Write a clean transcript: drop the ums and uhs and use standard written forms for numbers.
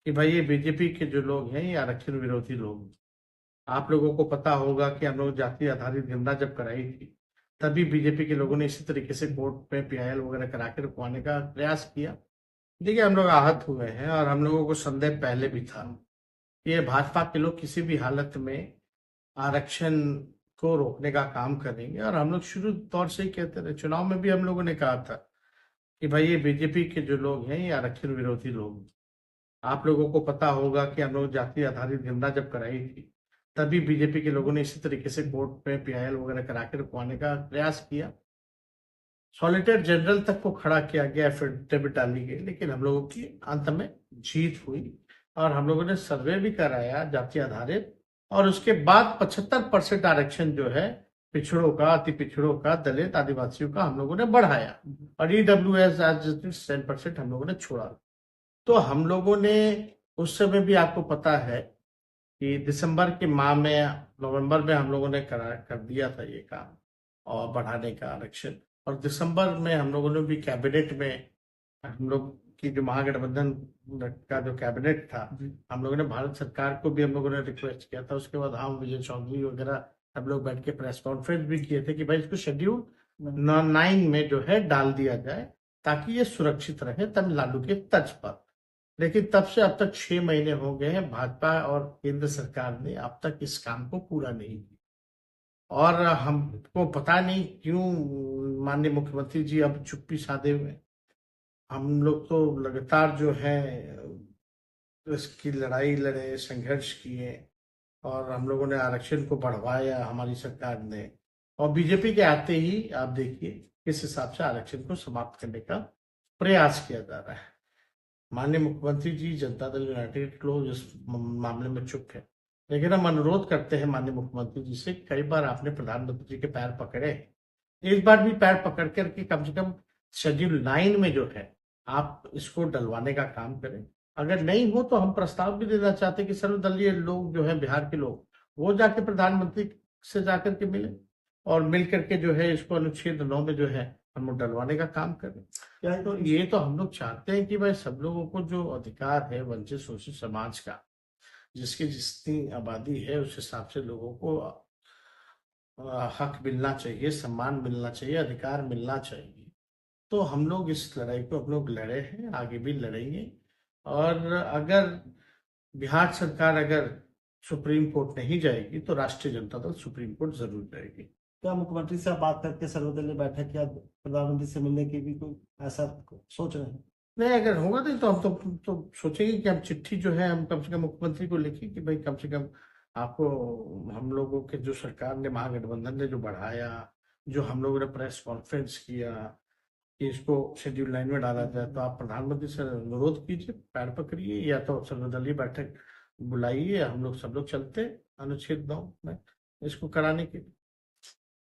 कि भाई ये बीजेपी के जो लोग हैं ये आरक्षण विरोधी लोग हैं। आप लोगों को पता होगा कि हम लोग जाति आधारित गणना जब कराई थी, तभी बीजेपी के लोगों ने इसी तरीके से कोर्ट में पीआईएल वगैरह करा के रुकवाने का प्रयास किया। देखिए, हम लोग आहत हुए हैं और हम लोगों को संदेह पहले भी था कि ये भाजपा के लोग किसी भी हालत में आरक्षण को रोकने का काम करेंगे। और हम लोग शुरू तौर से ही कहते रहे, चुनाव में भी हम लोगों ने कहा था कि भाई ये बीजेपी के जो लोग हैं ये आरक्षण विरोधी लोग हैं। आप लोगों को पता होगा कि हम लोग जाति आधारित गणना जब कराई थी, तभी बीजेपी के लोगों ने इसी तरीके से कोर्ट में पीआईएल वगैरह करा के रुकवाने का प्रयास किया। सॉलिसिटर जनरल तक को खड़ा किया गया, एफिडेविट डाली गई, लेकिन हम लोगों की अंत में जीत हुई। और हम लोगों ने सर्वे भी कराया जाति आधारित, और उसके बाद 75% आरक्षण जो है पिछड़ों का, अति पिछड़ों का, दलित आदिवासियों का हम लोगों ने बढ़ाया। और ईडब्ल्यूएस आज 10% हम लोगों ने छोड़ा। तो हम लोगों ने उस समय भी, आपको पता है कि दिसंबर के माह में, नवंबर में हम लोगों ने कर दिया था ये काम और बढ़ाने का आरक्षण। और दिसंबर में हम लोगों ने भी कैबिनेट में, हम लोग की जो महागठबंधन का जो कैबिनेट था, हम लोगों ने भारत सरकार को भी हम लोगों ने रिक्वेस्ट किया था। उसके बाद हम विजय चौधरी वगैरह हम लोग बैठ के प्रेस कॉन्फ्रेंस भी किए थे कि भाई इसको शेड्यूल 9 में जो है डाल दिया जाए, ताकि ये सुरक्षित रहे तमिलनाडु के तर्ज पर। लेकिन तब से अब तक 6 महीने हो गए हैं, भाजपा और केंद्र सरकार ने अब तक इस काम को पूरा नहीं किया। और हमको पता नहीं क्यों माननीय मुख्यमंत्री जी अब चुप्पी साधे हुए हैं। हम लोग तो लगातार जो है इसकी लड़ाई लड़े, संघर्ष किए, और हम लोगों ने आरक्षण को बढ़वाया हमारी सरकार ने। और बीजेपी के आते ही आप देखिए किस हिसाब से आरक्षण को समाप्त करने का प्रयास किया जा रहा है। माननीय मुख्यमंत्री जी, जनता दल यूनाइटेड लोग इस मामले में चुप है। लेकिन हम अनुरोध करते हैं माननीय मुख्यमंत्री जी से, कई बार आपने प्रधानमंत्री जी के पैर पकड़े, इस बार भी पैर पकड़ करके कम से कम शेड्यूल 9 में जो है आप इसको डलवाने का काम करें। अगर नहीं हो तो हम प्रस्ताव भी देना चाहते हैं कि सर्वदलीय लोग जो है, बिहार के लोग, वो जाके प्रधानमंत्री से जाकर के मिले, और मिल करके जो है इसको अनुच्छेद 9 में जो है हम लोग डलवाने का काम करें। क्या तो ये तो हम लोग चाहते हैं कि भाई सब लोगों को जो अधिकार है वंचित शोषित समाज का, जिसकी जितनी आबादी है उस हिसाब से लोगों को हक मिलना चाहिए, सम्मान मिलना चाहिए, अधिकार मिलना चाहिए। तो हम लोग इस लड़ाई को हम लोग लड़े हैं, आगे भी लड़ेंगे। और अगर बिहार सरकार अगर सुप्रीम कोर्ट नहीं जाएगी तो राष्ट्रीय जनता दल सुप्रीम कोर्ट जरूर जाएगी। क्या मुख्यमंत्री से आप बात करके सर्वदलीय बैठक या प्रधानमंत्री से मिलने की भी कोई ऐसा सोच रहे हैं? नहीं, अगर होगा तो हम तो सोचेंगे कि हम चिट्ठी जो है हम कम से कम मुख्यमंत्री को लिखें कि भाई कम से कम आपको, हम लोगों के जो सरकार ने, महागठबंधन ने जो बढ़ाया, जो हम लोगों ने प्रेस कॉन्फ्रेंस किया कि इसको शेड्यूल 9 में डाला जाए, तो आप प्रधानमंत्री से अनुरोध कीजिए, पैर पकड़िए, या तो सर्वदलीय बैठक बुलाइए, हम लोग सब लोग चलते अनुच्छेद 9 में इसको कराने के लिए।